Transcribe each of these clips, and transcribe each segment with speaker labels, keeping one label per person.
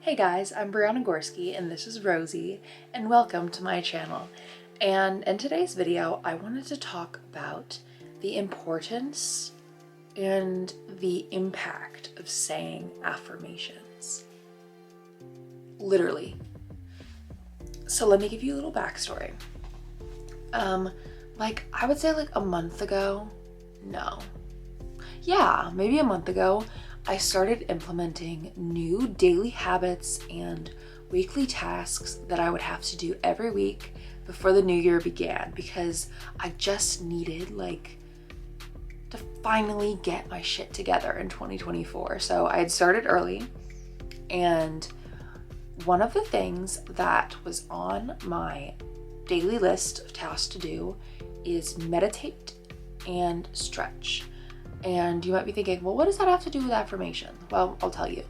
Speaker 1: Hey guys, I'm Brianna Gorski and this is Rosie, and welcome to my channel. And in today's video, I wanted to talk about the importance and the impact of saying affirmations. Literally. So let me give you a little backstory. I would say like a month ago, maybe a month ago, I started implementing new daily habits and weekly tasks that I would have to do every week before the new year began, because I just needed to finally get my shit together in 2024. So I had started early, and one of the things that was on my daily list of tasks to do is meditate and stretch. And you might be thinking, well, what does that have to do with affirmation? Well, I'll tell you.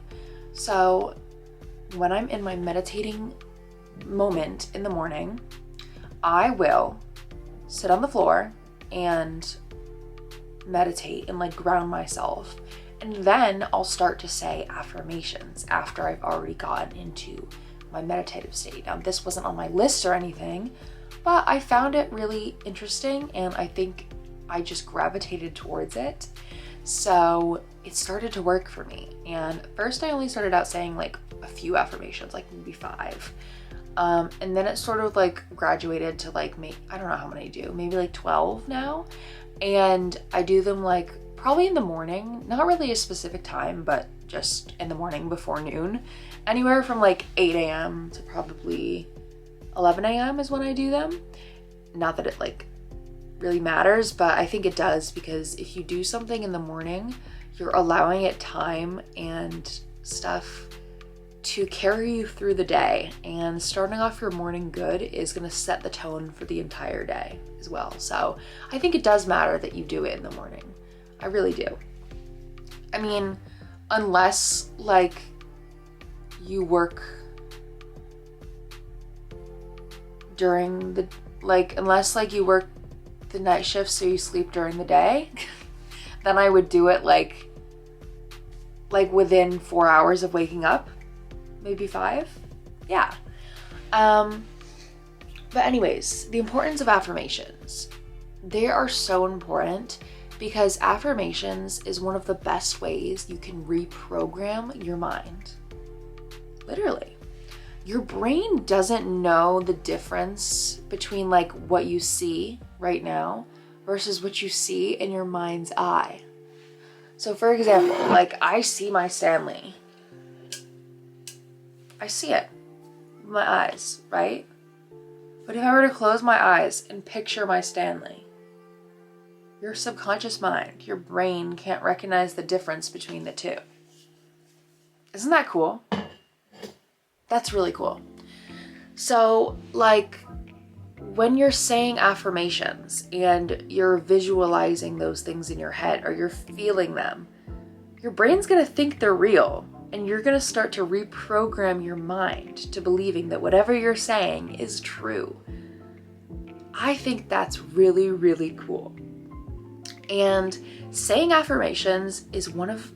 Speaker 1: So when I'm in my meditating moment in the morning, I will sit on the floor and meditate and ground myself. And then I'll start to say affirmations after I've already gotten into my meditative state. Now, this wasn't on my list or anything, but I found it really interesting, and I think I just gravitated towards it. So it started to work for me. And first I only started out saying a few affirmations, maybe 5. And then it sort of graduated to I don't know how many I do, maybe 12 now. And I do them probably in the morning, not really a specific time, but just in the morning before noon. Anywhere from 8 a.m. to probably 11 a.m. is when I do them. Not that it really matters, but I think it does, because if you do something in the morning, you're allowing it time and stuff to carry you through the day, and starting off your morning good is going to set the tone for the entire day as well. So I think it does matter that you do it in the morning. I really do. I mean, unless you work during the unless you work the night shift so you sleep during the day, then I would do it within 4 hours of waking up, maybe 5. Yeah. But anyways, the importance of affirmations. They are so important because affirmations is one of the best ways you can reprogram your mind. Literally. Your brain doesn't know the difference between what you see right now versus what you see in your mind's eye. So for example, I see my Stanley. I see it with my eyes, right? But if I were to close my eyes and picture my Stanley, your subconscious mind, your brain can't recognize the difference between the two. Isn't that cool? That's really cool. So when you're saying affirmations and you're visualizing those things in your head, or you're feeling them, your brain's gonna think they're real, and you're gonna start to reprogram your mind to believing that whatever you're saying is true. I think that's really, really cool. And saying affirmations is one of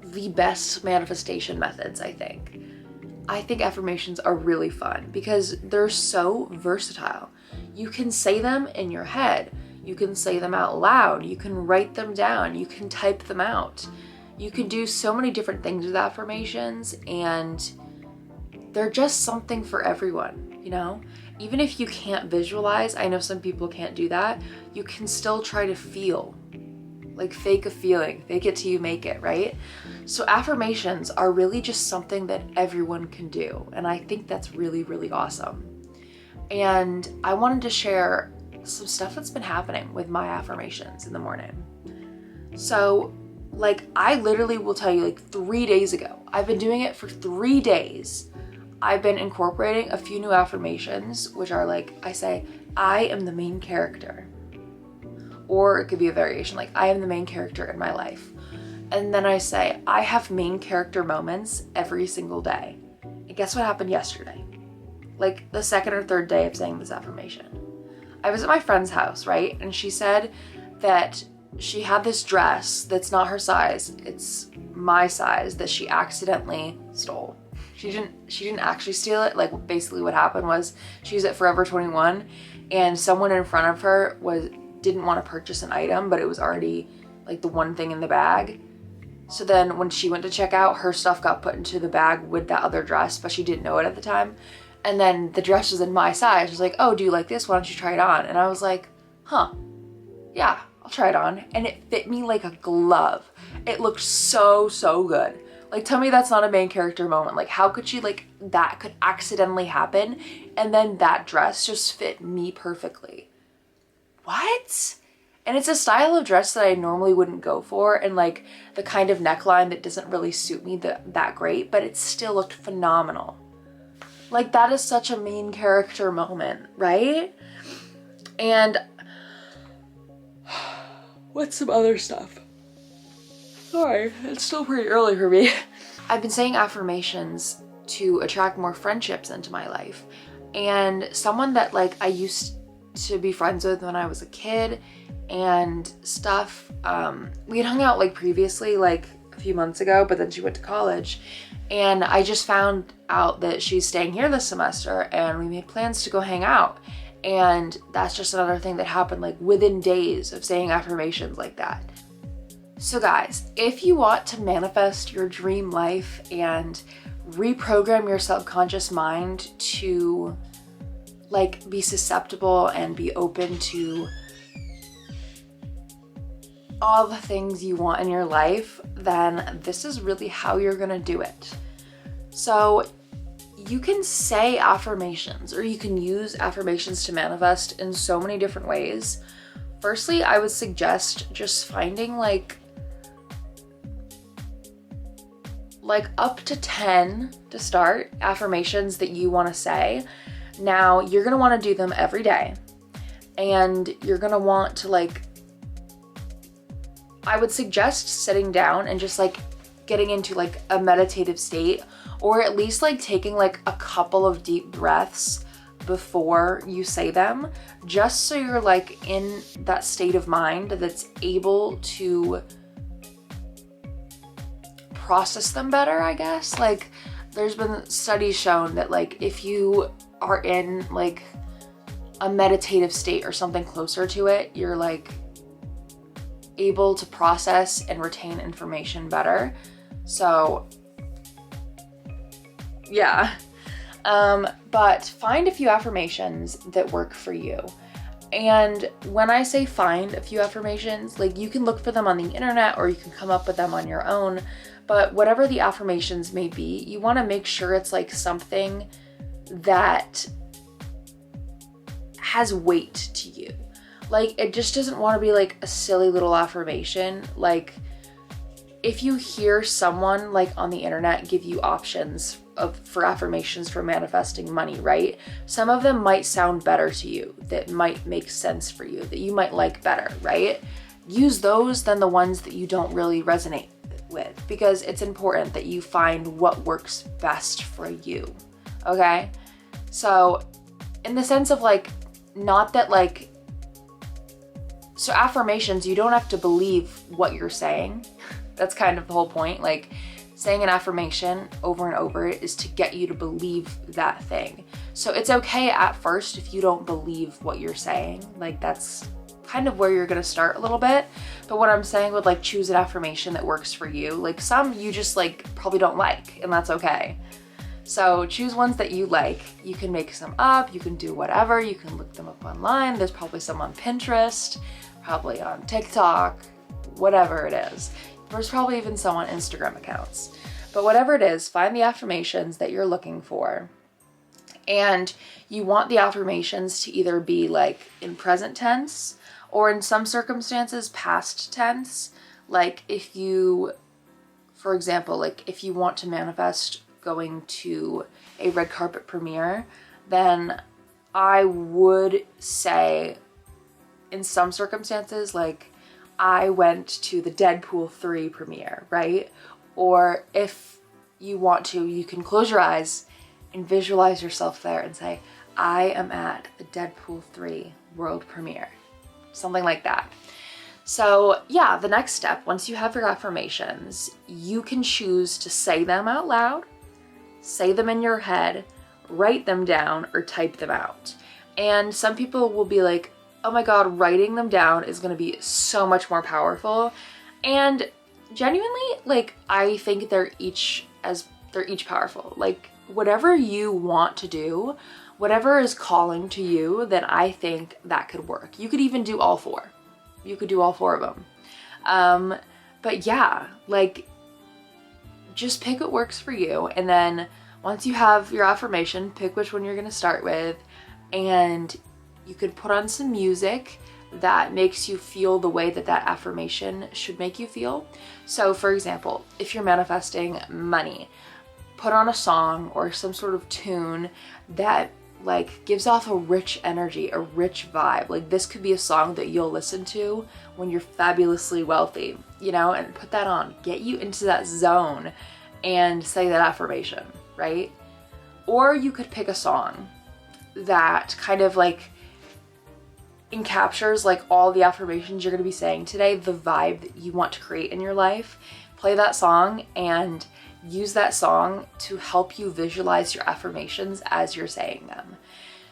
Speaker 1: the best manifestation methods, I think. I think affirmations are really fun because they're so versatile. You can say them in your head. You can say them out loud. You can write them down. You can type them out. You can do so many different things with affirmations, and they're just something for everyone, Even if you can't visualize, I know some people can't do that, you can still try to feel. Fake a feeling, fake it till you make it, right? So affirmations are really just something that everyone can do. And I think that's really, really awesome. And I wanted to share some stuff that's been happening with my affirmations in the morning. So I literally will tell you 3 days ago, I've been doing it for 3 days. I've been incorporating a few new affirmations, which are I say, I am the main character. Or it could be a variation, I am the main character in my life. And then I say, I have main character moments every single day. And guess what happened yesterday? The second or third day of saying this affirmation. I was at my friend's house, right? And she said that she had this dress that's not her size. It's my size that she accidentally stole. She didn't actually steal it. Like basically what happened was she was at Forever 21 and someone in front of her didn't want to purchase an item, but it was already like the one thing in the bag. So then when she went to check out, her stuff got put into the bag with that other dress, but she didn't know it at the time. And then the dress was in my size. She was like, oh, do you like this? Why don't you try it on? And I was like, huh, yeah, I'll try it on. And it fit me like a glove. It looked so, so good. Like, tell me that's not a main character moment. Like, how could she, like, that could accidentally happen and then that dress just fit me perfectly? What? And it's a style of dress that I normally wouldn't go for, and like the kind of neckline that doesn't really suit me that great, but it still looked phenomenal. Like, that is such a main character moment, right? And what's some other stuff? Sorry, it's still pretty early for me. I've been saying affirmations to attract more friendships into my life. And someone that like I used to be friends with when I was a kid and stuff, we had hung out like previously, like a few months ago, but then she went to college. And I just found out that she's staying here this semester and we made plans to go hang out. And that's just another thing that happened like within days of saying affirmations like that. So guys, if you want to manifest your dream life and reprogram your subconscious mind to like be susceptible and be open to all the things you want in your life, then this is really how you're gonna do it. So you can say affirmations, or you can use affirmations to manifest in so many different ways. Firstly, I would suggest just finding like up to 10 to start affirmations that you want to say. Now you're going to want to do them every day, and you're going to want to like, I would suggest sitting down and just like getting into like a meditative state, or at least like taking like a couple of deep breaths before you say them, just so you're like in that state of mind that's able to process them better, I guess. Like there's been studies shown that like if you are in like a meditative state or something closer to it, you're like able to process and retain information better. So yeah, but find a few affirmations that work for you. And when I say find a few affirmations, like you can look for them on the internet or you can come up with them on your own. But whatever the affirmations may be, you want to make sure it's like something that has weight to you. Like it just doesn't want to be like a silly little affirmation. Like if you hear someone like on the internet give you options for affirmations for manifesting money, right? Some of them might sound better to you, that might make sense for you, that you might like better, right? Use those than the ones that you don't really resonate with, because it's important that you find what works best for you, okay? So in the sense of like, not that like, so affirmations, you don't have to believe what you're saying. That's kind of the whole point. Like saying an affirmation over and over is to get you to believe that thing. So it's okay at first if you don't believe what you're saying. Like that's kind of where you're gonna start a little bit. But what I'm saying with like choose an affirmation that works for you. Like some you just like probably don't like, and that's okay. So choose ones that you like. You can make some up, you can do whatever, you can look them up online. There's probably some on Pinterest, probably on TikTok, whatever it is. There's probably even some on Instagram accounts. But whatever it is, find the affirmations that you're looking for. And you want the affirmations to either be like in present tense, or in some circumstances, past tense. Like if you, for example, like if you want to manifest going to a red carpet premiere, then I would say in some circumstances, like I went to the Deadpool 3 premiere, right? Or if you want to, you can close your eyes and visualize yourself there and say, I am at the Deadpool 3 world premiere. Something like that. So yeah, the next step, once you have your affirmations, you can choose to say them out loud, say them in your head, write them down, or type them out. And some people will be like, oh my God, writing them down is going to be so much more powerful. And genuinely, like, I think they're each powerful. Like, whatever you want to do, whatever is calling to you, then I think that could work. You could even do all four. You could do all four of them. But yeah, like, just pick what works for you. And then once you have your affirmation, pick which one you're going to start with. And you could put on some music that makes you feel the way that that affirmation should make you feel. So for example, if you're manifesting money, put on a song or some sort of tune that like gives off a rich energy, a rich vibe. Like this could be a song that you'll listen to when you're fabulously wealthy, you know, and put that on, get you into that zone and say that affirmation, right? Or you could pick a song that kind of like encaptures like all the affirmations you're going to be saying today, the vibe that you want to create in your life. Play that song and use that song to help you visualize your affirmations as you're saying them.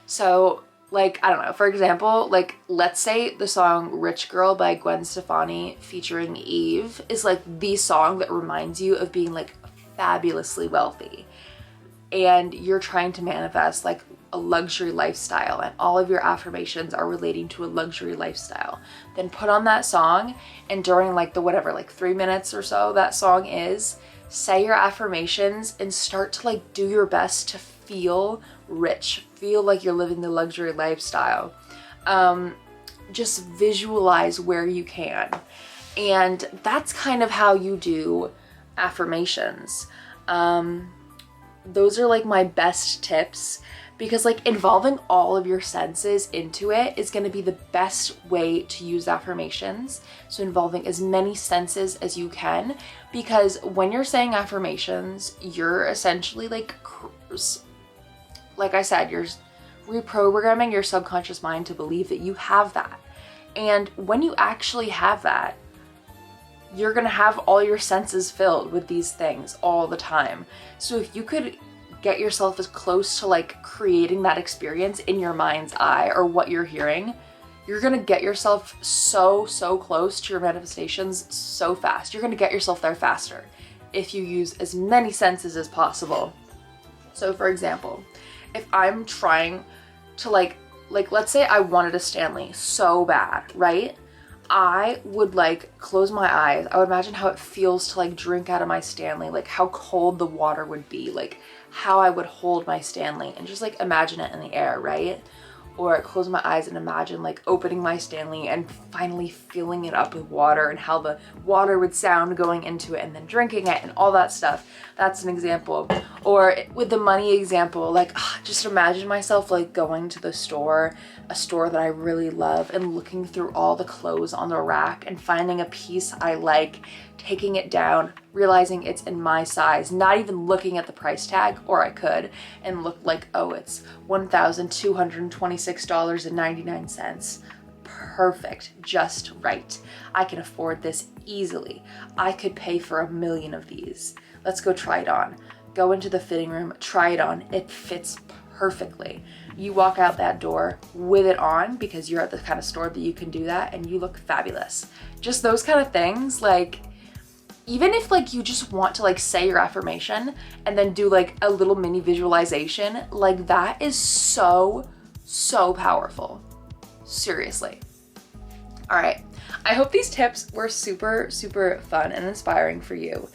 Speaker 1: So like, I don't know, for example, like let's say the song Rich Girl by Gwen Stefani featuring Eve is like the song that reminds you of being like fabulously wealthy, and you're trying to manifest like a luxury lifestyle and all of your affirmations are relating to a luxury lifestyle. Then put on that song, and during like the whatever, like 3 minutes or so that song is, say your affirmations and start to like do your best to feel rich, feel like you're living the luxury lifestyle. Just visualize where you can. And that's kind of how you do affirmations. Those are like my best tips, because like involving all of your senses into it is going to be the best way to use affirmations. So involving as many senses as you can, because when you're saying affirmations, you're essentially like I said, you're reprogramming your subconscious mind to believe that you have that. And when you actually have that, you're gonna have all your senses filled with these things all the time. So if you could get yourself as close to like creating that experience in your mind's eye or what you're hearing, you're gonna get yourself so close to your manifestations so fast. You're gonna get yourself there faster if you use as many senses as possible. So for example, if I'm trying to like let's say I wanted a Stanley so bad, right? I would like close my eyes. I would imagine how it feels to like drink out of my Stanley, like how cold the water would be, like how I would hold my Stanley, and just like imagine it in the air, right? Or close my eyes and imagine like opening my Stanley and finally filling it up with water, and how the water would sound going into it and then drinking it and all that stuff. That's an example. Or with the money example, like just imagine myself like going to the store, a store that I really love, and looking through all the clothes on the rack and finding a piece I like, taking it down, realizing it's in my size, not even looking at the price tag, or I could, and look like, oh, it's $1,226.99. Perfect, just right. I can afford this easily. I could pay for 1 million of these. Let's go try it on. Go into the fitting room, try it on. It fits perfectly. You walk out that door with it on because you're at the kind of store that you can do that, and you look fabulous. Just those kind of things, like, even if like you just want to like say your affirmation and then do like a little mini visualization, like that is so powerful. Seriously. All right. I hope these tips were super fun and inspiring for you.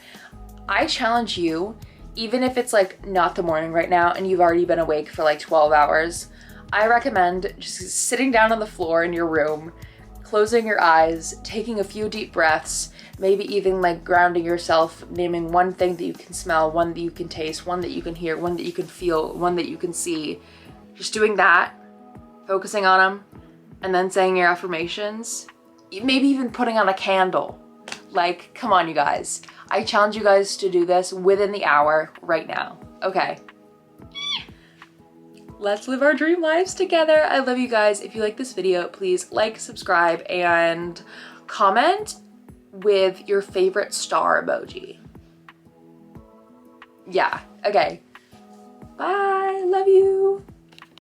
Speaker 1: I challenge you, even if it's like not the morning right now and you've already been awake for like 12 hours, I recommend just sitting down on the floor in your room, closing your eyes, taking a few deep breaths, maybe even like grounding yourself, naming one thing that you can smell, one that you can taste, one that you can hear, one that you can feel, one that you can see. Just doing that, focusing on them, and then saying your affirmations, maybe even putting on a candle. Like, come on, you guys. I challenge you guys to do this within the hour right now. Okay. Let's live our dream lives together. I love you guys. If you like this video, please like, subscribe, and comment with your favorite star emoji. Yeah, okay. Bye. Love